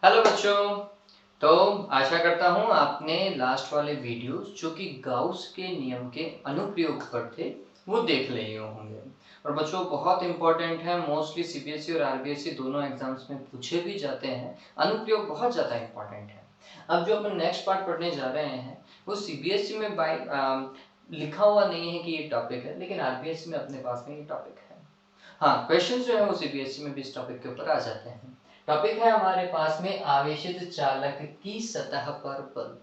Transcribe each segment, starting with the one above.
Hello बच्चों। तो आशा करता हूँ आपने लास्ट वाले वीडियोस जो कि गाउस के नियम के अनुप्रयोग पर थे वो देख लिए होंगे। और बच्चों बहुत इंपॉर्टेंट है, मोस्टली सीबीएसई और आरबीएसई दोनों एग्जाम्स में पूछे भी जाते हैं। अनुप्रयोग बहुत ज़्यादा इंपॉर्टेंट है। अब जो अपन नेक्स्ट पार्ट पढ़ने जा रहे हैं वो सीबीएसई में लिखा हुआ नहीं है कि ये टॉपिक है, लेकिन आरबीएसई में अपने पास में ये टॉपिक है। हाँ, क्वेश्चन जो है वो सीबीएसई में भी इस टॉपिक के ऊपर आ जाते हैं। टॉपिक है हमारे पास में आवेशित चालक की सतह पर बल।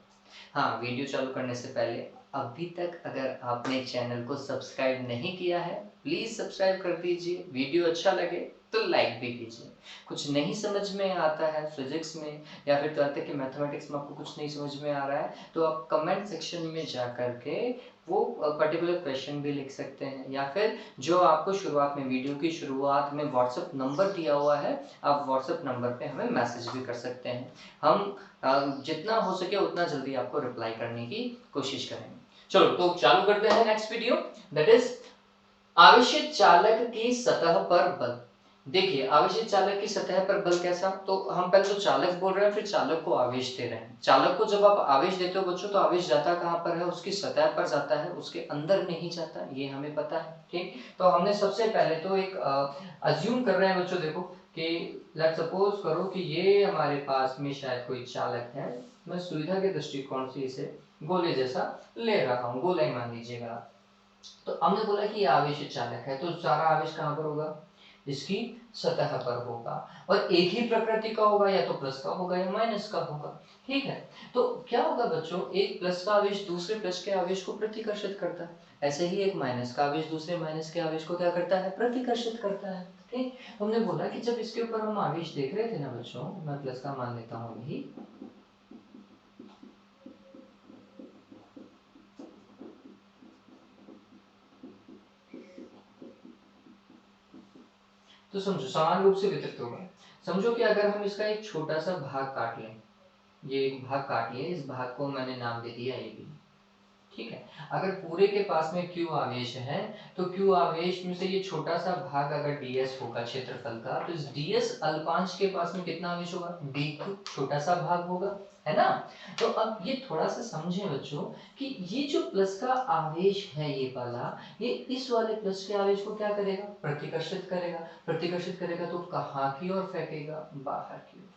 हाँ, वीडियो चालू करने से पहले अभी तक अगर आपने चैनल को सब्सक्राइब नहीं किया है प्लीज सब्सक्राइब कर दीजिए। वीडियो अच्छा लगे तो लाइक भी कीजिए। कुछ नहीं समझ में आता है फिजिक्स में या फिर कहते हैं कि मैथमेटिक्स में आपको कुछ नहीं समझ में आ रहा है तो आप कमेंट सेक्शन में जा करके वो पर्टिकुलर क्वेश्चन भी लिख सकते हैं, या फिर जो आपको शुरुआत में वीडियो की शुरुआत में व्हाट्सएप नंबर दिया हुआ है आप व्हाट्सएप नंबर पे हमें मैसेज भी कर सकते हैं। हम जितना हो सके उतना जल्दी आपको रिप्लाई करने की कोशिश करेंगे। चलो तो चालू करते हैं नेक्स्ट वीडियो, दैट इज आवेशित चालक की सतह पर बल। देखिए आवेशित चालक की सतह पर बल कैसा, तो हम पहले तो चालक बोल रहे हैं फिर चालक को आवेश दे रहे हैं। चालक को जब आप आवेश देते हो बच्चों तो आवेश जाता कहाँ पर है, उसकी सतह पर जाता है, उसके अंदर नहीं जाता, ये हमें पता है। ठीक, तो हमने सबसे पहले तो एक अज्यूम कर रहे हैं बच्चों, देखो कि लेट सपोज करो कि ये हमारे पास में शायद कोई चालक है। मैं सुविधा के दृष्टिकोण से इसे गोले जैसा ले रहा हूँ, गोला ही मान लीजिएगा। तो हमने बोला कि ये आवेशित चालक है तो सारा आवेश कहाँ पर होगा, इसकी सतह पर होगा, और एक ही प्रकृति का होगा, या तो प्लस का होगा या माइनस का होगा। ठीक है, तो क्या होगा बच्चों, एक प्लस का आवेश दूसरे प्लस के आवेश को प्रतिकर्षित करता है, ऐसे ही एक माइनस का आवेश दूसरे माइनस के आवेश को क्या करता है, प्रतिकर्षित करता है। ठीक, हमने बोला कि जब इसके ऊपर हम आवेश देख रहे थे ना बच्चों, मैं प्लस का मान लेता हूँ अभी, तो समझो समान रूप से वितरित होगा। समझो कि अगर हम इसका एक छोटा सा भाग काट लें, ये एक भाग काट लिया, इस भाग को मैंने नाम दे दिया ए बी। ठीक है, अगर पूरे के पास में क्यू आवेश है तो क्यू आवेश में से ये छोटा सा भाग अगर ds होगा क्षेत्रफल का, तो इस ds अल्पांश के पास में कितना आवेश होगा, d क्यूब, छोटा सा भाग होगा, है ना। तो अब ये थोड़ा सा समझें बच्चों कि ये जो प्लस का आवेश है ये वाला, ये इस वाले प्लस के आवेश को क्या करेगा, प्रतिकर्षित करेगा। प्रतिकर्षित करेगा तो कहाँ की ओर फेंकेगा, बाहर की ओर।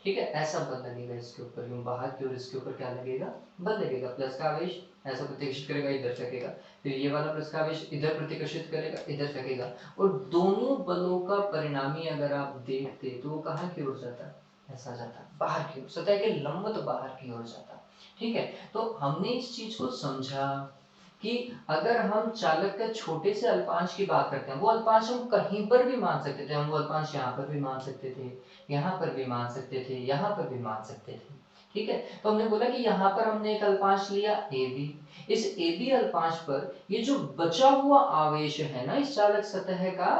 ठीक है, ऐसा बल लगेगा इसके ऊपर, यूं बाहर की ओर इसके ऊपर क्या लगेगा, बल लगेगा। प्लस का आवेश ऐसा प्रतिकर्षित करेगा, इधर फेंकेगा, फिर ये वाला प्लस का आवेश इधर प्रतिकर्षित करेगा, इधर फेंकेगा, और दोनों बलों का परिणामी अगर आप देखते तो वो कहाँ की ओर जाता है, ऐसा जाता है बाहर की ओर, सतह के लंबवत बाहर की ओर जाता। ठीक है, तो हमने इस चीज को समझा कि अगर हम चालक के छोटे से अल्पांश की बात करते हैं, वो अल्पांश हम कहीं पर भी मान सकते थे, हम वो अल्पांश यहाँ पर भी मान सकते थे, यहाँ पर भी मान सकते थे, यहाँ पर भी मान सकते थे। ठीक है, तो हमने बोला कि यहाँ पर हमने एक अल्पांश लिया ए बी, इस ए बी अल्पांश पर ये जो बचा हुआ आवेश है ना इस चालक सतह का,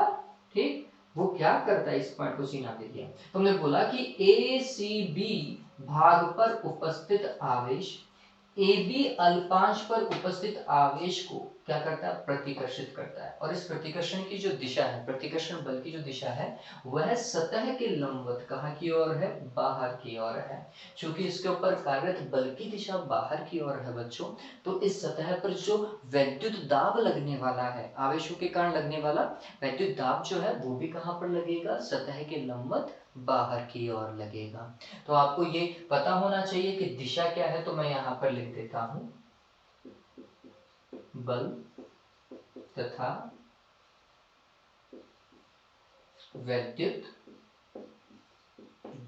ठीक, वो क्या करता है, इस पॉइंट को सी नाम दे दिया। तो हमने बोला कि ए सी बी भाग पर उपस्थित आवेश ए बी अल्पांश पर उपस्थित आवेश को क्या करता है, प्रतिकर्षित करता है। और इस प्रतिकर्षण की जो दिशा है, प्रतिकर्षण बल की जो दिशा है वह सतह के लंबवत कहाँ की ओर है, बाहर की ओर है। क्योंकि इसके ऊपर कार्यरत बल की दिशा बाहर की ओर है बच्चों, तो इस सतह पर जो वैद्युत दाब लगने वाला है, आवेशों के कारण लगने वाला वैद्युत दाब जो है वो भी कहाँ पर लगेगा, सतह के लंबवत बाहर की ओर लगेगा। तो आपको ये पता होना चाहिए कि दिशा क्या है, तो मैं यहां पर लिख देता हूं बल तथा वैद्युत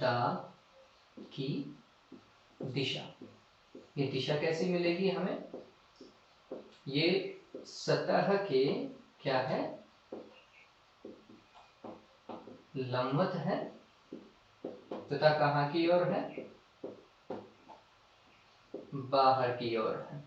दाब की दिशा। ये दिशा कैसे मिलेगी हमें, ये सतह के क्या है, लंबवत है तथा कहाँ की ओर है, बाहर की ओर है।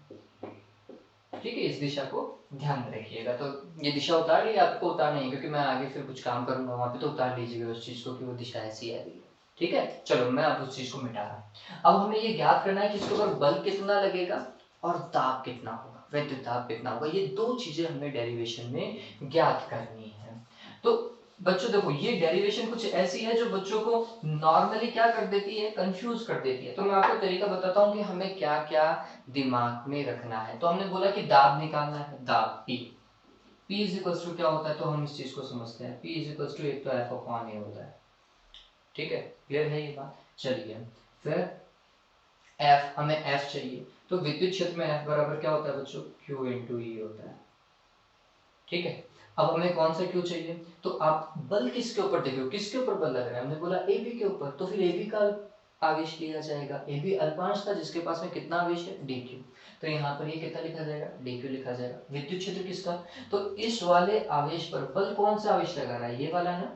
ठीक है, इस दिशा को ध्यान में रखिएगा। तो ये दिशा उतार ली, आपको उतारना है क्योंकि मैं आगे फिर कुछ काम करूंगा वहां पे, तो उतार लीजिएगा उस चीज को कि वो दिशा ऐसी आ रही है। ठीक है, चलो मैं अब उस चीज को मिटा रहा हूँ। अब हमें ये ज्ञात करना है कि इसके ऊपर बल कितना लगेगा और दाब कितना होगा, वैद्युत दाब कितना होगा, ये दो चीजें हमें डेरिवेशन में ज्ञात करनी है। तो बच्चों देखो ये डेरिवेशन कुछ ऐसी है जो बच्चों को नॉर्मली क्या कर देती है, कंफ्यूज कर देती है। तो मैं आपको तरीका बताता हूँ कि हमें क्या क्या दिमाग में रखना है। तो हमने बोला कि दाब निकालना है, दाब P, P is equals to क्या होता है, तो हम इस चीज को समझते हैं। P इज इक्वल्स टू एक तो F अपॉन A होता है, ठीक है, क्लियर है ये बात। चलिए फिर F, हमें F चाहिए, तो विद्युत क्षेत्र में F बराबर क्या होता है बच्चों, Q इंटू E होता है, ठीक है। अब हमें कौन सा क्यू चाहिए, तो आप बल किसके ऊपर देखो, किसके ऊपर बल लग रहा है, हमने बोला AB के ऊपर, तो फिर AB का आवेश लिया जाएगा। AB अल्पांश था जिसके पास में कितना आवेश है, DQ, तो यहाँ पर ये कितना लिखा जाएगा, DQ लिखा जाएगा। विद्युत क्षेत्र किसका, तो इस वाले आवेश पर बल कौन सा आवेश लगा रहा है, ये वाला ना,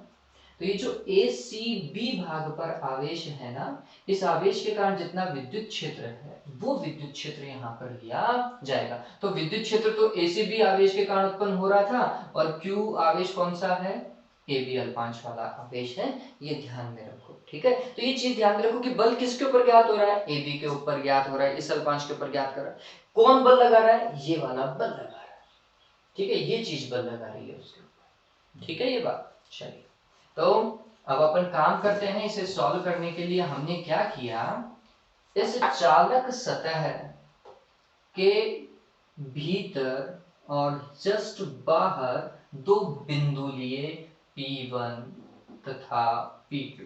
तो ये जो ACB भाग पर आवेश है ना, इस आवेश के कारण जितना विद्युत क्षेत्र है वो विद्युत क्षेत्र यहाँ पर लिया जाएगा। तो विद्युत क्षेत्र तो ACB आवेश के कारण उत्पन्न हो रहा था, और Q आवेश कौन सा है, AB अल्पांश वाला आवेश है, ये ध्यान में रखो, ठीक है। तो ये चीज ध्यान में रखो कि बल किसके ऊपर ज्ञात हो रहा है, AB के ऊपर ज्ञात हो रहा है, इस अल्पांश के ऊपर ज्ञात कर रहा है। कौन बल लगा रहा है, ये वाला बल लगा रहा है, ठीक है, ये चीज बल लगा रही है उसके ऊपर, ठीक है ये बात। चलिए तो अब अपन काम करते हैं, इसे सॉल्व करने के लिए हमने क्या किया, इस चालक सतह के भीतर और जस्ट बाहर दो बिंदु लिए P1 तथा P2,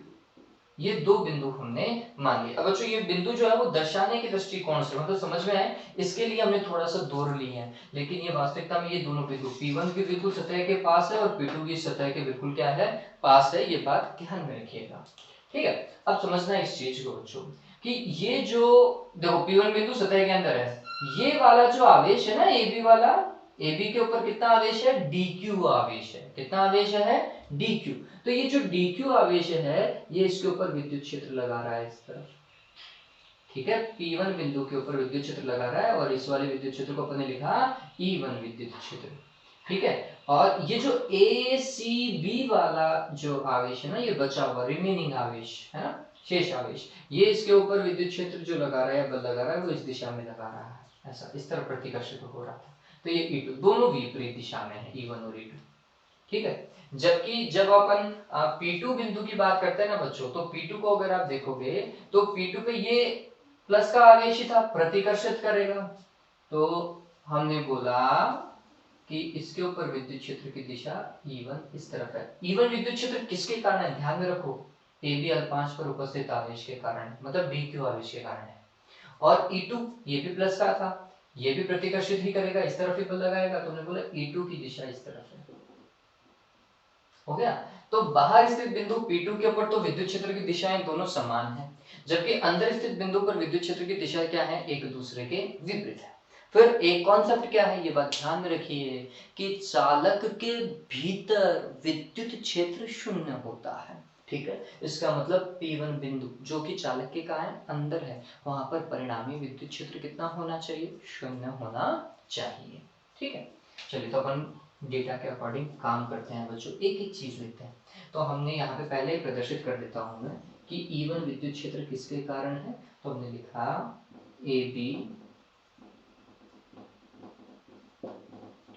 ये दो बिंदु हमने मान लिए। अब बच्चों ये बिंदु जो है वो दर्शाने के दृष्टिकोण से मतलब समझ में आए, इसके लिए हमने थोड़ा सा दूर लिए हैं, लेकिन ये वास्तविकता में ये दोनों बिंदु P1 के बिल्कुल सतह के पास है और P2 की सतह के बिल्कुल क्या है, पास है, ये बात ध्यान में रखिएगा, ठीक है। अब समझना इस चीज को बच्चों कि ये जो देखो P1 बिंदु सतह के अंदर है, ये वाला जो आवेश है ना AB वाला, AB के ऊपर कितना आवेश है, DQ आवेश है, कितना आवेश है, DQ। तो ये जो DQ आवेश है ये इसके ऊपर विद्युत क्षेत्र लगा रहा है इस तरफ, ठीक है, P1 बिंदु के ऊपर विद्युत क्षेत्र लगा रहा है, और इस वाले विद्युत क्षेत्र को अपन ने लिखा E1 विद्युत क्षेत्र, ठीक है। और ये जो ACB वाला जो आवेश है ना, ये बचा हुआ रिमेनिंग आवेश है ना, शेष आवेश, ये इसके ऊपर विद्युत क्षेत्र जो लगा रहा है, बल लगा रहा है, वो इस दिशा में लगा रहा है, ऐसा इस तरफ प्रतिकर्षित हो रहा था। तो ये E2 दोनों विपरीत दिशा में है, E1 और E2, ठीक है। जबकि जब अपन P2 बिंदु की बात करते हैं ना बच्चों, तो P2 को अगर आप देखोगे तो P2 पे ये प्लस का आवेश ही था, प्रतिकर्षित करेगा, तो हमने बोला कि इसके ऊपर विद्युत क्षेत्र की दिशा E1 इस तरफ है। E1 विद्युत क्षेत्र किसके कारण है, ध्यान में रखो, AB अल्पांश पर उपस्थित आवेश के कारण, मतलब DQ आवेश के कारण है। और E2 ये भी प्लस का था, ये भी प्रतिकर्षित ही करेगा, इस तरफ ही बल लगाएगा, तो हमने बोला E2 की दिशा इस तरफ है, हो गया। तो बाहर स्थित बिंदु P2 के ऊपर तो विद्युत क्षेत्र की दिशाएं दोनों समान हैं, जबकि अंदर स्थित बिंदु पर विद्युत क्षेत्र की दिशा क्या है, एक दूसरे के विपरीत है। फिर एक कॉन्सेप्ट क्या है, ये बात ध्यान में रखिए कि चालक के भीतर विद्युत क्षेत्र शून्य होता है, ठीक है। इसका मतलब P1 बिंदु जो कि चालक के कहाँ है, अंदर है, वहां पर परिणामी विद्युत क्षेत्र कितना होना चाहिए, शून्य होना चाहिए, ठीक है। चलिए तो अपन डेटा के अकॉर्डिंग काम करते हैं बच्चों, एक एक चीज लेते हैं। तो हमने यहाँ पे पहले ही प्रदर्शित कर देता हूँ मैं कि E1 विद्युत क्षेत्र किसके कारण है, तो हमने लिखा AB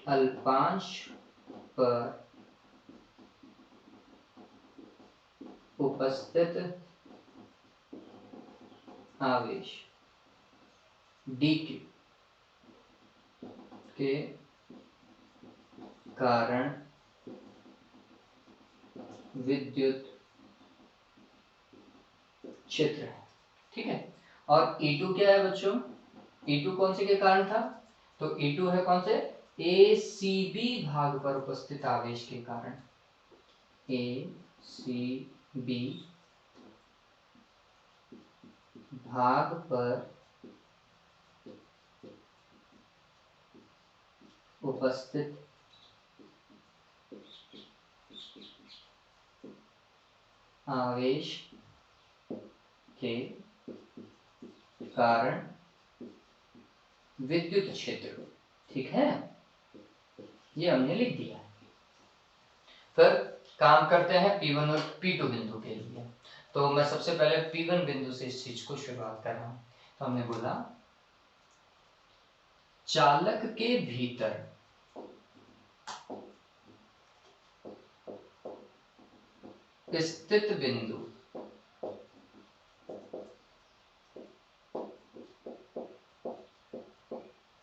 अल्पांश पर उपस्थित आवेश DQ के कारण विद्युत क्षेत्र है, ठीक है। और E2 क्या है बच्चों, E2 कौन से के कारण था, तो E2 है कौन से, ACB भाग पर उपस्थित आवेश के कारण, ACB भाग पर उपस्थित आवेश के कारण विद्युत क्षेत्र, ठीक है, ये हमने लिख दिया। फिर काम करते हैं P1 और P2 बिंदु के लिए। तो मैं सबसे पहले P1 बिंदु से इस चीज को शुरुआत कर रहा हूं। तो हमने बोला चालक के भीतर स्थित बिंदु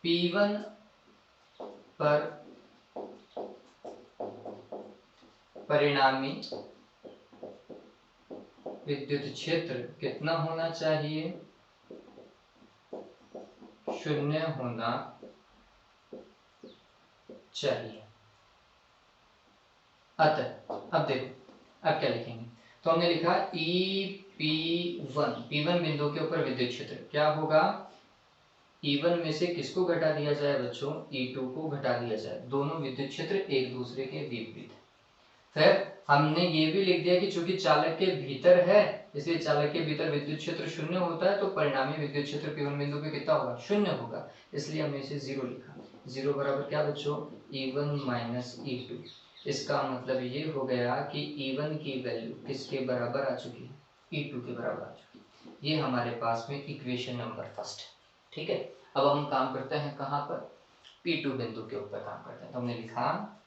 P1 पर परिणामी विद्युत क्षेत्र कितना होना चाहिए? 0 होना चाहिए। अतः अब देखो अब क्या लिखेंगे, तो हमने लिखा P1 बिंदु के ऊपर विद्युत क्षेत्र क्या होगा? E1 में से किसको घटा दिया जाए बच्चों? E2 को घटा दिया जाए। दोनों विद्युत क्षेत्र एक दूसरे के विपरीत है। फिर हमने ये भी लिख दिया कि चूंकि चालक के भीतर है इसलिए चालक के भीतर विद्युत क्षेत्र 0 होता है, तो परिणामी विद्युत क्षेत्र P1 बिंदु पे कितना होगा? 0 होगा, इसलिए हमने इसे 0 लिखा। 0 बराबर क्या बच्चों? E1 minus E2। इसका मतलब ये हो गया कि E1 की वैल्यू किसके बराबर आ चुकी है? E2 के बराबर आ चुकी है। ये हमारे पास में इक्वेशन नंबर फर्स्ट है। ठीक है, अब हम काम करते हैं कहाँ पर? P2 बिंदु के ऊपर काम करते हैं। तो हमने लिखा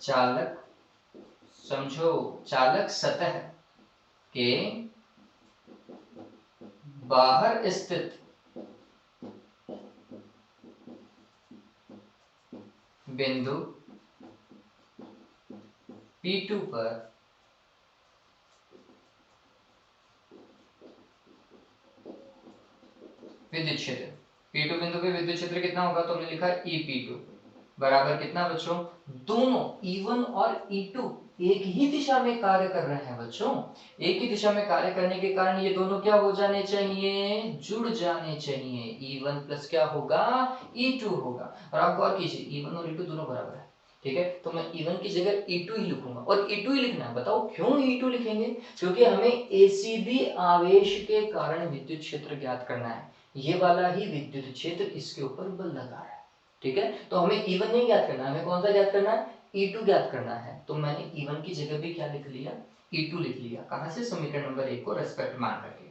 चालक, समझो चालक सतह के बाहर स्थित बिंदु P2 पर विद्युत क्षेत्र, P2 बिंदु पे विद्युत क्षेत्र कितना होगा? तो हमने लिखा EP2 बराबर कितना बच्चों? दोनों E1 और E2 एक ही दिशा में कार्य कर रहे हैं बच्चों। एक ही दिशा में कार्य करने के कारण ये दोनों क्या हो जाने चाहिए? जुड़ जाने चाहिए। E1 प्लस क्या होगा? E2 होगा। और आप गौर कीजिए E1 और E2 दोनों बराबर है। ठीक है, तो मैं E1 की जगह E2 ही लिखूंगा और E2 ही लिखना है। बताओ क्यों E2 लिखेंगे? क्योंकि हमें ACB आवेश के कारण विद्युत क्षेत्र ज्ञात करना है। ये वाला ही विद्युत क्षेत्र इसके ऊपर बल लगा रहा है। ठीक है, तो हमें E1 नहीं ज्ञात करना है, हमें कौन सा ज्ञात करना है? E2 ज्ञात करना है। तो मैंने E1 की जगह भी क्या लिख लिया? E2 लिख लिया। कहां से? समीकरण नंबर 1 को रेस्पेक्ट मान करके।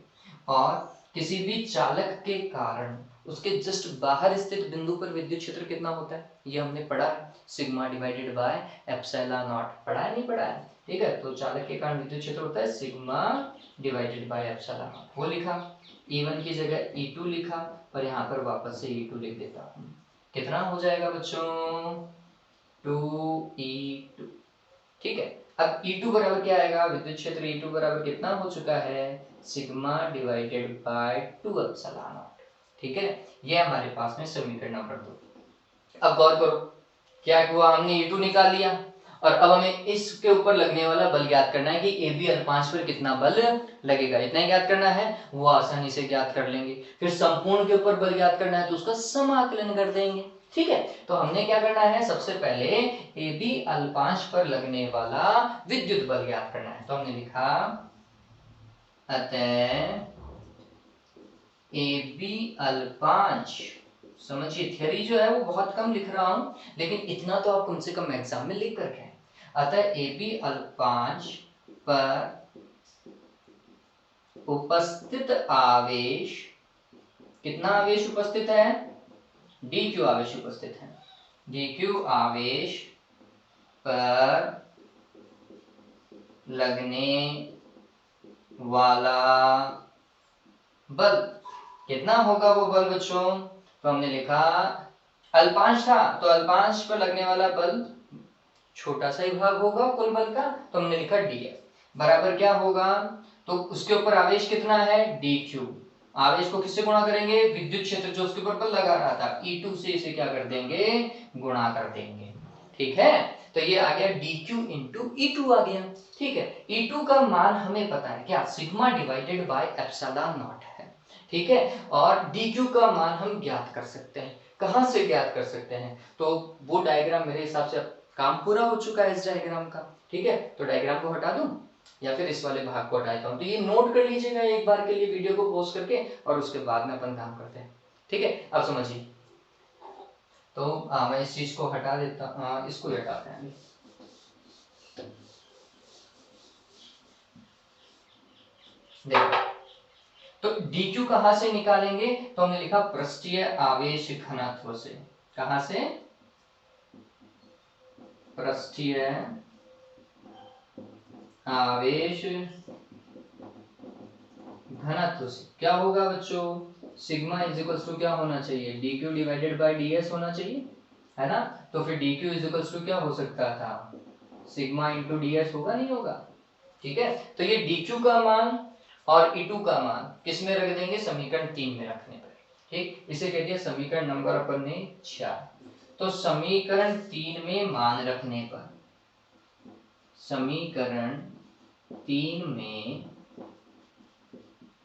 और किसी भी चालक के कारण उसके जस्ट बाहर स्थित बिंदु पर विद्युत क्षेत्र कितना होता है? ये हमने पढ़ा है, sigma divided by epsilon not. पढ़ा है नहीं पढ़ा है? ठीक है, तो चालक के कारण विद्युत क्षेत्र होता है sigma divided by epsilon not. वो लिखा। E1 की जगह E2 लिखा और यहाँ पर वापस से E2 लिख देता हूँ। कितना हो जाएगा बच्चों? 2E2। ठीक है, अब E2 बराबर क्या आएगा? विद्युत क्षेत्र E2 बराबर कितना हो चुका है? Sigma divided by 2 epsilon not. ठीक है, ये हमारे पास में समीकरण नंबर 2। अब गौर करो क्या हुआ, हमने E2 निकाल लिया और अब हमें इसके ऊपर लगने वाला बल ज्ञात करना है कि AB अल्पांश पर कितना बल लगेगा। इतना ही ज्ञात करना है, वो आसानी से ज्ञात कर लेंगे। फिर संपूर्ण के ऊपर बल ज्ञात करना है तो उसका समाकलन कर देंगे। ठीक है, तो हमने क्या करना है? सबसे पहले AB अल्पांश पर लगने वाला विद्युत बल ज्ञात करना है। तो हमने लिखा अतः AB अल्पांश, समझिए थियरी जो है वो बहुत कम लिख रहा हूं, लेकिन इतना तो आप कम से कम एग्जाम में लिख करके। अतः AB अल्पांश पर उपस्थित आवेश, कितना आवेश उपस्थित है? DQ आवेश उपस्थित है। DQ आवेश पर लगने वाला बल कितना होगा? वो बल बच्चों, तो हमने लिखा अल्पांश था तो अल्पांश पर लगने वाला बल छोटा सा ही भाग होगा कुल बल का, तो हमने लिखा DF बराबर क्या होगा? तो उसके ऊपर आवेश कितना है? DQ। आवेश को किससे गुणा करेंगे? विद्युत क्षेत्र जो उसके ऊपर बल लगा रहा था E2 से इसे क्या कर देंगे? गुणा कर देंगे। ठीक है, तो ये आ गया DQ इंटू E2 आ गया। ठीक है, E2 का मान हमें पता है क्या? Sigma divided by epsilon not है। ठीक है, और DQ का मान हम ज्ञात कर सकते हैं। कहां से ज्ञात कर सकते हैं? तो वो डायग्राम मेरे हिसाब से काम पूरा हो चुका है इस डायग्राम का। ठीक है, तो डायग्राम को हटा दूं या फिर इस वाले भाग को हटाता हूं? तो ये नोट कर लीजिएगा एक बार के लिए वीडियो को पॉज करके, और उसके बाद में अपन काम करते हैं। ठीक है, अब समझिए। तो मैं इस चीज को हटा देता, इसको हटाते हैं। देखो, तो DQ कहां से निकालेंगे? तो हमने लिखा पृष्ठीय आवेश घनत्व से। कहां से? पृष्ठीय आवेश घनत्व से क्या होगा बच्चों, सिग्मा इज इक्वल टू क्या होना चाहिए, D Q divided by D S होना चाहिए, है ना। तो फिर D Q is equal to क्या हो सकता था, सिग्मा इंटू डी एस होगा, नहीं होगा। ठीक है, तो ये डी क्यू का मान और ई टू का मान किस में रख देंगे, समीकरण 3 में रखने पर। ठीक, इसे कहते हैं समीकरण नंबर अपन ने 4। तो समीकरण 3 में मान रखने पर, समीकरण 3 में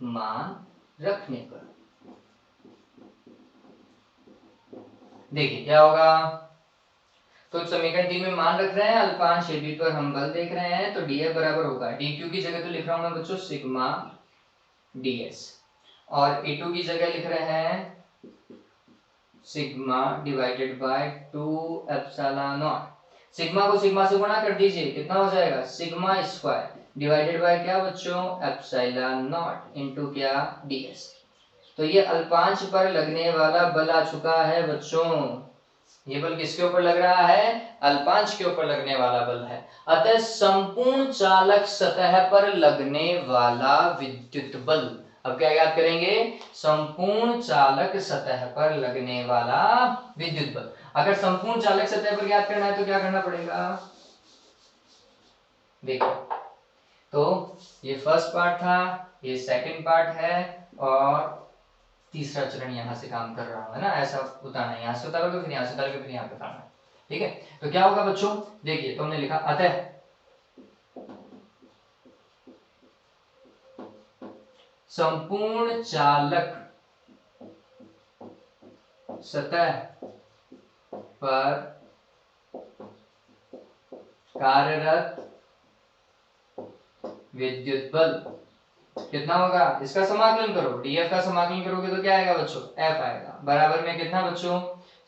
मान रखने पर देखिए क्या होगा। तो समीकरण 3 में मान रख रहे हैं, अल्पांश ए बी पर हम बल देख रहे हैं, तो डी एफ बराबर होगा, डी क्यू की जगह तो लिख रहा हूं मैं बच्चों सिग्मा डी एस, और ए टू की जगह लिख रहे हैं sigma divided by 2 epsilon not. Sigma को सिग्मा से गुणा कर दीजिए, कितना हो जाएगा, सिग्मा स्क्वायर डिवाइडेड बाय क्या बच्चों, एप्सिलॉन नॉट इनटू क्या, ds। तो ये अल्पांश पर लगने वाला बल आ चुका है बच्चों। ये बल किसके ऊपर लग रहा है, अल्पांश के ऊपर लगने वाला बल है। अतः संपूर्ण चालक सतह पर लगने वाला विद्युत बल, अब क्या याद करेंगे, संपूर्ण चालक सतह पर लगने वाला विद्युत बल। अगर संपूर्ण चालक सतह पर याद करना है तो क्या करना पड़ेगा, देखो, तो ये फर्स्ट पार्ट था, ये सेकंड पार्ट है, और तीसरा चरण यहाँ से काम कर रहा हूँ, है ना, ऐसा उतारना है, यहाँ से उतारोगे फिर यहाँ से उतारोगे फिर यहाँ पे उतारना है। ठीक है, तो क्या होगा बच्चों, देखिए तो हमने लिखा अतः संपूर्ण चालक सतह पर कार्यरत विद्युत बल कितना होगा, इसका समाकलन करो, डीएफ का समाकलन करोगे तो क्या आएगा बच्चों, एफ आएगा, बराबर में कितना बच्चों,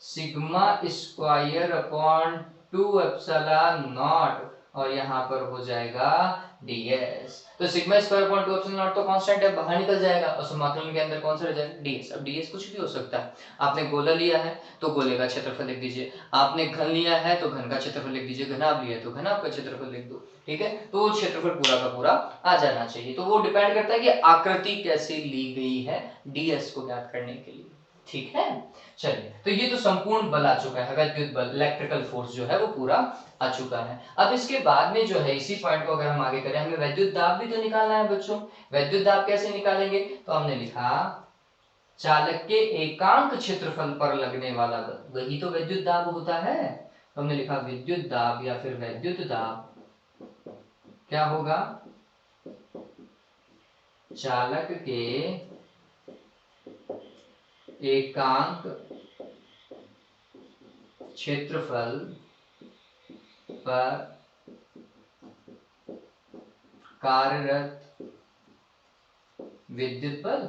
sigma square upon 2 epsilon not, और यहाँ पर हो जाएगा ds। तो sigma square upon 2 epsilon not तो कांस्टेंट है, बाहर निकल जाएगा, और समाकलन के अंदर कौन सा रह जाएगा, ds। अब ds कुछ भी हो सकता है, आपने गोला लिया है तो गोले का क्षेत्रफल लिख दीजिए, आपने घन लिया है तो घन का क्षेत्रफल लिख दीजिए, घनाभ लिया है तो घनाभ का क्षेत्रफल लिख दो। ठीक है, तो वो क्षेत्रफल पूरा का पूरा आ जाना चाहिए। तो वो डिपेंड करता है कि आकृति कैसे ली गई है ds को ज्ञात करने के लिए। ठीक है, चलिए, तो ये तो संपूर्ण बल आ चुका है, विद्युत बल, इलेक्ट्रिकल फोर्स जो है वो पूरा आ चुका है। अब इसके बाद में जो है, इसी पॉइंट को अगर हम आगे करें, हमें विद्युत दाब भी तो निकालना है बच्चों। विद्युत दाब कैसे निकालेंगे, तो हमने लिखा चालक के एकांक क्षेत्रफल पर लगने वाला बल, वही तो विद्युत दाब होता है। तो हमने लिखा विद्युत दाब या फिर विद्युत दाब क्या होगा, चालक के एकांक क्षेत्रफल पर कार्यरत विद्युत बल,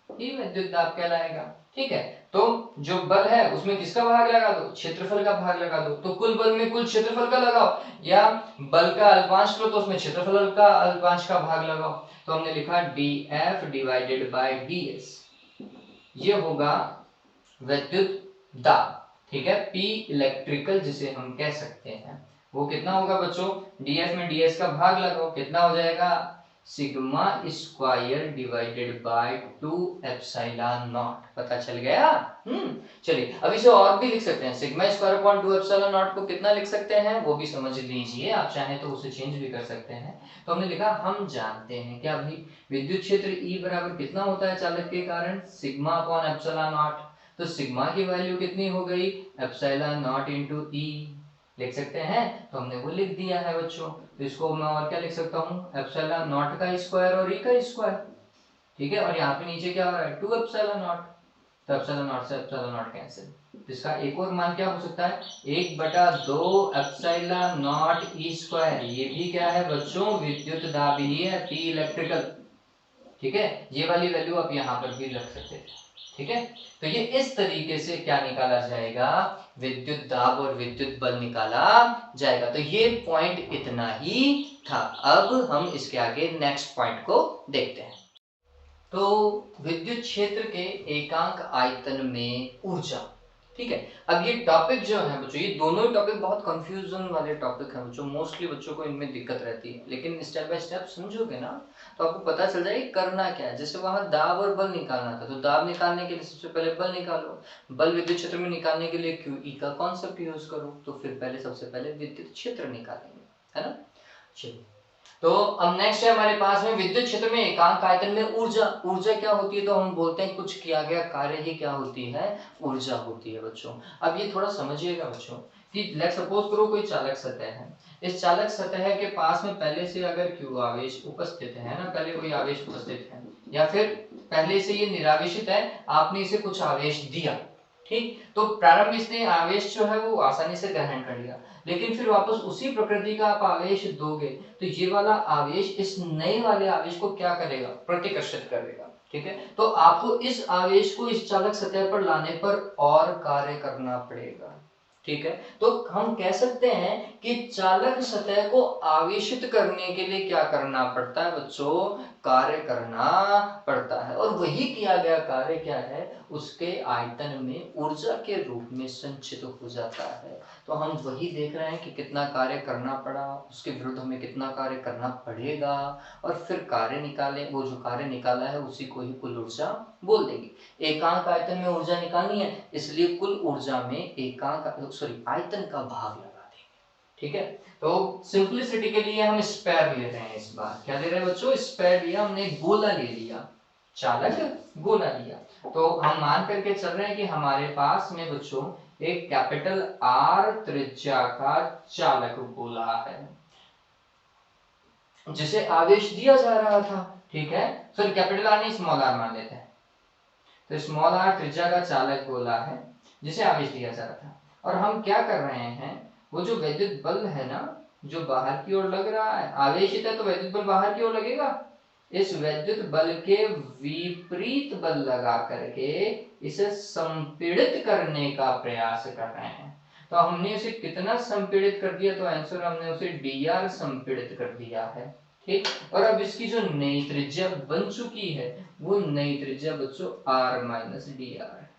ये विद्युत दाब कहलाएगा। ठीक है, तो जो बल है उसमें किसका भाग लगा दो, क्षेत्रफल का भाग लगा दो, तो कुल बल में कुल क्षेत्रफल का लगाओ, या बल का अल्पांश लो तो उसमें क्षेत्रफल का अल्पांश का भाग लगाओ। तो हमने लिखा dF डिवाइडेड बाय ds, ये होगा विद्युत दाब। ठीक है, P इलेक्ट्रिकल जिसे हम कह सकते हैं, वो कितना होगा बच्चों, dF में ds का भाग लगाओ, कितना हो जाएगा, sigma square divided by 2 epsilon not, पता चल गया। चलिए, अब इसे और भी लिख सकते हैं, sigma square upon 2 epsilon not को कितना लिख सकते हैं वो भी समझ लीजिए, आप चाहें तो उसे चेंज भी कर सकते हैं। तो हमने लिखा, हम जानते हैं क्या भाई, विद्युत क्षेत्र E बराबर कितना होता है चालक के कारण, सिग्मा अपॉन एप्सिलॉन नॉट। तो सिग्मा की वैल्यू कितनी हो गई, एप्सिलॉन नॉट इनटू E, लिख सकते हैं, तो हमने वो लिख दिया है बच्चों। तो इसको मैं और क्या लिख सकता हूँ, एप्सिलॉन नॉट का स्क्वायर और E का स्क्वायर। ठीक है, और यहाँ पे नीचे क्या हो रहा है, 2 एप्सिलॉन नॉट, तो एप्सिलॉन नॉट से एप्सिलॉन नॉट कैंसिल। तो इसका एक और मान क्या हो सकता है, 1/2 एप्सिलॉन नॉट E स्क्वायर, ये भी क्या है बच्चों, विद्युत दाब ही है, P इलेक्ट्रिकल। ठीक है, ये वाली वैल्यू आप यहाँ पर भी रख सकते हैं। ठीक है, तो ये इस तरीके से क्या निकाला जाएगा, विद्युत दाब और विद्युत बल निकाला जाएगा। तो ये पॉइंट इतना ही था। अब हम इसके आगे नेक्स्ट पॉइंट को देखते हैं। तो विद्युत क्षेत्र के एकांक आयतन में ऊर्जा, ठीक है। अब ये टॉपिक जो है बच्चों, ये दोनों ही टॉपिक बहुत कंफ्यूजन वाले टॉपिक हैं बच्चों, मोस्टली बच्चों को इनमें दिक्कत रहती है, लेकिन स्टेप बाय स्टेप समझोगे ना तो आपको पता चल जाएगा करना क्या है। जैसे वहां दाब और बल निकालना था, तो दाब निकालने के लिए सबसे पहले बल निकालो, बल विद्युत क्षेत्र में निकालने के लिए QE का कॉन्सेप्ट यूज करो, तो फिर पहले सबसे पहले विद्युत क्षेत्र निकालेंगे, है ना। चलिए, तो अब नेक्स्ट है हमारे पास में विद्युत क्षेत्र में एकांक आयतन में ऊर्जा। ऊर्जा क्या होती है, तो हम बोलते हैं कुछ किया गया कार्य ही क्या होती है, ऊर्जा होती है बच्चों। अब ये थोड़ा समझिएगा बच्चों कि लेट सपोज करो कोई चालक सतह है, इस चालक सतह के पास में पहले से अगर Q आवेश उपस्थित है ना, पहले कोई आवेश उपस्थित है, या फिर पहले से ये निरावेशित है, आपने इसे कुछ आवेश दिया, ठीक, तो प्रारंभ इसने आवेश जो है वो आसानी से ग्रहण कर लिया, लेकिन फिर वापस उसी प्रकृति का आप आवेश दोगे तो ये वाला आवेश इस नए वाले आवेश को क्या करेगा, प्रतिकर्षित करेगा, ठीक है। तो आपको इस आवेश को इस चालक सतह पर लाने पर और कार्य करना पड़ेगा, ठीक है। तो हम कह सकते हैं कि चालक सतह को आवेशित करने के लिए क्या करना पड़ता है बच्चों, कार्य करना पड़ता है, और वही किया गया कार्य क्या है, उसके आयतन में ऊर्जा के रूप में संचित हो जाता है। तो हम वही देख रहे हैं कि कितना कार्य करना पड़ा, उसके विरुद्ध हमें कितना कार्य करना पड़ेगा, और फिर कार्य निकाले, वो जो कार्य निकाला है उसी को ही कुल ऊर्जा बोल देंगे। एकांक आयतन में ऊर्जा निकालनी है, इसलिए कुल ऊर्जा में एकांक आयतन का भाग लगा देंगे, ठीक है। तो सिंपलिसिटी के लिए हम स्पेयर ले रहे हैं, इस बार क्या ले रहे हैं बच्चों, स्पेयर लिया हमने, गोला ले लिया, चालक गोला लिया। तो हम मान करके चल रहे हैं कि हमारे पास में बच्चों एक कैपिटल R त्रिज्या का चालक गोला है जिसे आवेश दिया जा रहा था, ठीक है। सॉरी, कैपिटल R नहीं, स्मॉल r मान लेते हैं। तो स्मॉल r त्रिज्या का चालक गोला है जिसे आवेश दिया जा रहा था, और हम क्या कर रहे हैं, वो जो वैद्युत बल है ना, जो बाहर की ओर लग रहा है, आवेशित है तो वैद्युत बल बाहर की ओर लगेगा, इस वैद्युत बल के विपरीत बल लगा करके इसे संपीड़ित करने का प्रयास कर रहे हैं। तो हमने उसे कितना संपीड़ित कर दिया, तो आंसर हमने उसे dr संपीड़ित कर दिया है, ठीक। और अब इसकी जो नई त्रिज्या बन चुकी है, वो नई त्रिज्या बच्चों r माइनस dr है,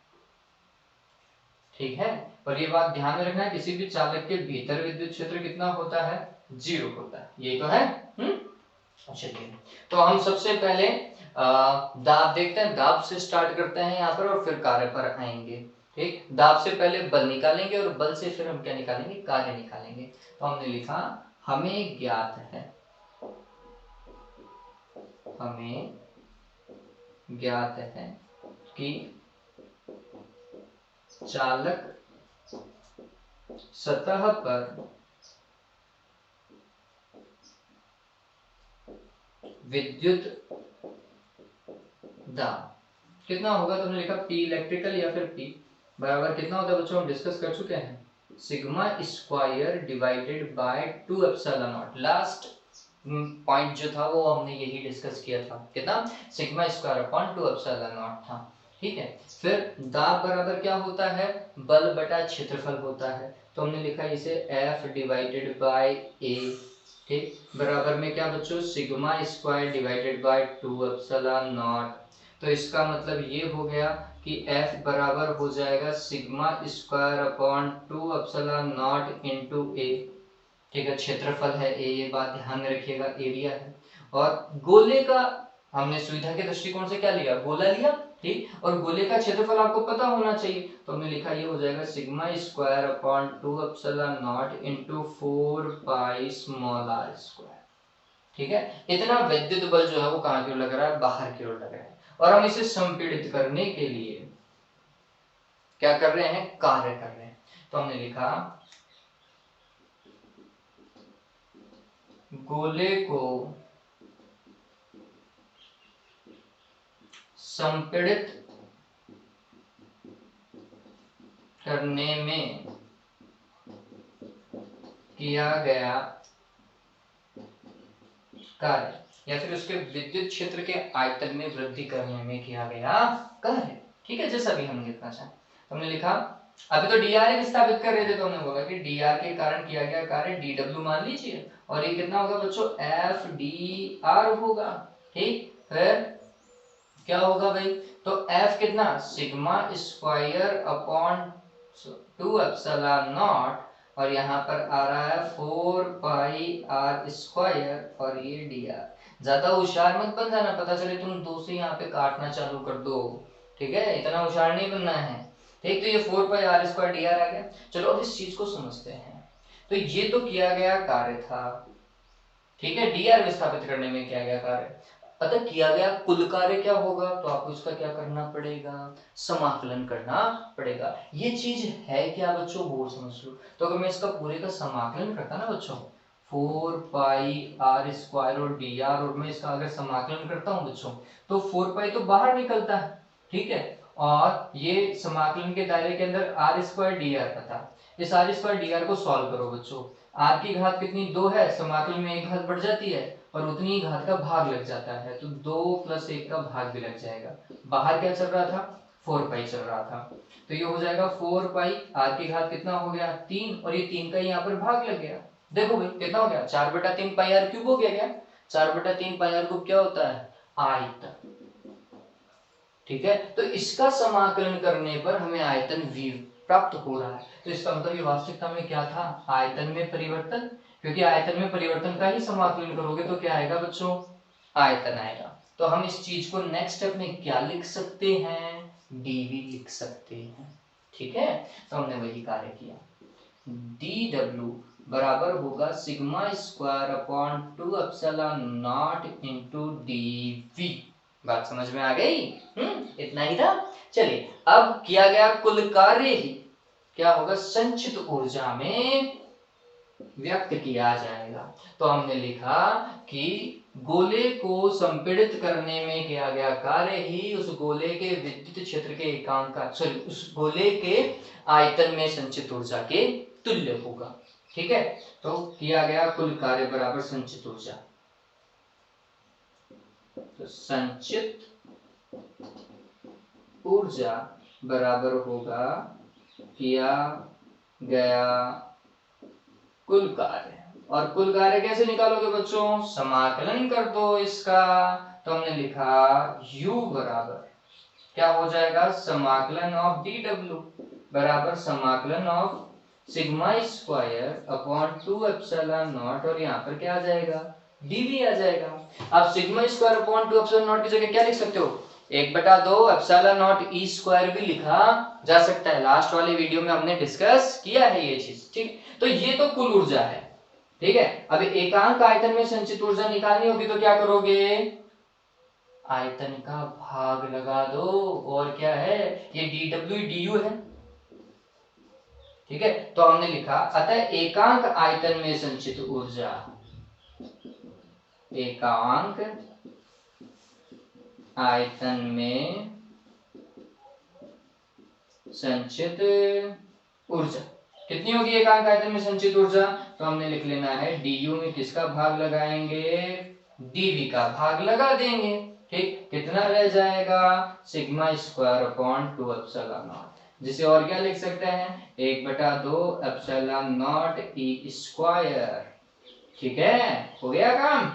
ठीक है। और ये बात ध्यान में रखना है, किसी भी चालक के भीतर विद्युत क्षेत्र कितना होता है, 0 होता है, ये तो है। चलिए, तो हम सबसे पहले दाब देखते हैं, दाब से स्टार्ट करते हैं यहाँ पर और फिर कार्य पर आएंगे, ठीक। दाब से पहले बल निकालेंगे और बल से फिर हम क्या निकालेंगे, कार्य निकालेंगे। तो हमने लिखा हमें ज्ञात है, हमें ज्ञात है कि चालक सतह पर विद्युत दाब कितना होगा, तो हमने लिखा P इलेक्ट्रिकल या फिर P बराबर कितना होता है बच्चों, हम डिस्कस कर चुके हैं, sigma square divided by 2 epsilon not. Last point जो था वो हमने यही डिस्कस किया था, कितना, sigma square upon 2 epsilon not था, ठीक है। फिर दाब बराबर क्या होता है, बल बटा क्षेत्रफल होता है, तो हमने लिखा इसे F डिवाइडेड बाय A, ठीक, बराबर में क्या बच्चों, sigma square divided by 2 epsilon not. तो इसका मतलब ये हो गया कि F बराबर हो जाएगा sigma square upon 2 epsilon not into A, ठीक है। क्षेत्रफल है A, ये बात ध्यान में रखिएगा, एरिया है। और गोले का हमने सुविधा के दृष्टिकोण से क्या लिया, गोला लिया, ठीक, और गोले का क्षेत्रफल आपको पता होना चाहिए, तो हमने लिखा ये हो जाएगा sigma square upon 2 epsilon not into 4 pi small r square, ठीक है। इतना विद्युत बल जो है वो कहां की ओर लग रहा है, बाहर की ओर लग रहा है, और हम इसे संपीड़ित करने के लिए क्या कर रहे हैं, कार्य कर रहे हैं। तो हमने लिखा गोले को संपीड़ित करने में किया गया कार्य, या फिर उसके विद्युत क्षेत्र के आयतन में वृद्धि करने में किया गया कार्य, ठीक है, जैसा भी हम लिखना चाहें। हमने लिखा अभी तो dr स्थापित कर रहे थे, तो हमने बोला कि dr के कारण किया गया कार्य dw मान लीजिए, और ये कितना होगा बच्चों, F dr होगा, ठीक। फिर क्या होगा भाई, तो F कितना, sigma square upon 2 epsilon not और यहाँ पर आ रहा है 4 पाई आर स्क्वायर और ये डी आर। ज्यादा होशियार मत बन जाना, पता चले तुम 2 से यहाँ पे काटना चालू कर दो, ठीक है, इतना होशियार नहीं बनना है। ठीक, तो ये 4 पाई आर स्क्वायर डी आर आ गया। चलो अब इस चीज को समझते हैं। तो ये तो किया गया कार्य था, ठीक है, डी आर विस्थापित करने में किया गया कार्य। अतः किया गया कुल कार्य क्या होगा, तो आपको इसका क्या करना पड़ेगा, समाकलन करना पड़ेगा। ये चीज है क्या बच्चों, वो समझ लो। तो अगर मैं इसका पूरे का समाकलन करता ना बच्चों, 4 पाई आर स्क्वायर और डी आर, और मैं इसका अगर समाकलन करता हूँ बच्चों, तो 4 पाई तो बाहर निकलता है, ठीक है, और ये समाकलन के दायरे के अंदर आर स्क्वायर डी आर का था। इस आर स्क्वायर डी आर को सॉल्व करो बच्चों। आर की घात कितनी, 2 है, समाकलन में एक घात बढ़ जाती है और उतनी ही घात का भाग लग जाता है, तो 2 + 1 का भाग भी लग जाएगा। बाहर क्या चल रहा था, 4 पाई चल रहा था, तो ये हो जाएगा 4 पाई, आर की घात कितना हो गया, 3, और ये 3 का यहाँ पर भाग लग गया। देखो भाई कितना हो गया, 4/3 पाई आर क्यूब हो गया क्या। 4/3 पाई आर क्यूब क्या होता है, आयतन, ठीक है। तो इसका समाकलन करने पर हमें आयतन v प्राप्त हो रहा है। तो इसका मतलब ये वास्तविकता में क्या था, आयतन में परिवर्तन, क्योंकि आयतन में परिवर्तन का ही समाकलन करोगे तो क्या आएगा बच्चों, आयतन आएगा। तो हम इस चीज को नेक्स्ट स्टेप में क्या लिख सकते हैं, dv लिख सकते हैं, ठीक है। तो हमने वही कार्य किया, dw बराबर होगा sigma square upon 2 epsilon not into dv। बात समझ में आ गई, इतना ही था। चलिए अब किया गया कुल कार्य ही क्या होगा, संचित ऊर्जा में व्यक्त किया जाएगा। तो हमने लिखा कि गोले को संपीड़ित करने में किया गया कार्य ही उस गोले के विद्युत क्षेत्र के एकांक का, सॉरी, उस गोले के आयतन में संचित ऊर्जा के तुल्य होगा, ठीक है। तो किया गया कुल कार्य बराबर संचित ऊर्जा, तो संचित ऊर्जा बराबर होगा किया गया कुल कार्य। और कुल कार्य कैसे निकालोगे बच्चों, समाकलन कर दो इसका। तो हमने लिखा u बराबर क्या हो जाएगा, समाकलन ऑफ dw बराबर समाकलन of sigma square upon 2 epsilon not, और यहाँ पर क्या आ जाएगा, dv आ जाएगा। आप sigma square upon 2 epsilon not की जगह क्या लिख सकते हो, 1/2 एप्सिलॉन नॉट ई स्क्वायर भी लिखा जा सकता है। लास्ट वाले वीडियो में हमने डिस्कस किया है ये चीज, ठीक। तो ये तो कुल ऊर्जा है, ठीक है। अब एकांक आयतन में संचित ऊर्जा निकालनी होगी तो क्या करोगे, आयतन का भाग लगा दो, और क्या है, ये dw du है, ठीक है। तो हमने लिखा अतः एकांक आयतन में संचित ऊर्जा, एकांक आयतन में संचित ऊर्जा कितनी होगी, एकांक आयतन में संचित ऊर्जा, तो हमने लिख लेना है du में किसका भाग लगाएंगे, dv का भाग लगा देंगे, ठीक। कितना रह जाएगा, sigma square upon 2 epsilon not, जिसे और क्या लिख सकते हैं, 1/2 एप्सिलॉन नॉट ई स्क्वायर, ठीक है। हो गया काम,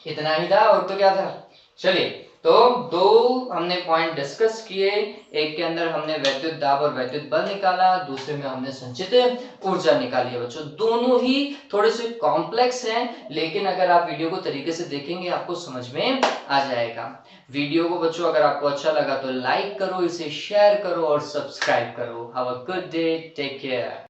इतना ही था, और तो क्या था। चलिए तो 2 हमने पॉइंट डिस्कस किए, एक के अंदर हमने वैद्युत दाब और वैद्युत बल निकाला, दूसरे में हमने संचित ऊर्जा निकाली है बच्चों। दोनों ही थोड़े से कॉम्प्लेक्स हैं, लेकिन अगर आप वीडियो को तरीके से देखेंगे आपको समझ में आ जाएगा। वीडियो को बच्चों अगर आपको अच्छा लगा तो लाइक करो, इसे शेयर करो और सब्सक्राइब करो। Have a good day, take care.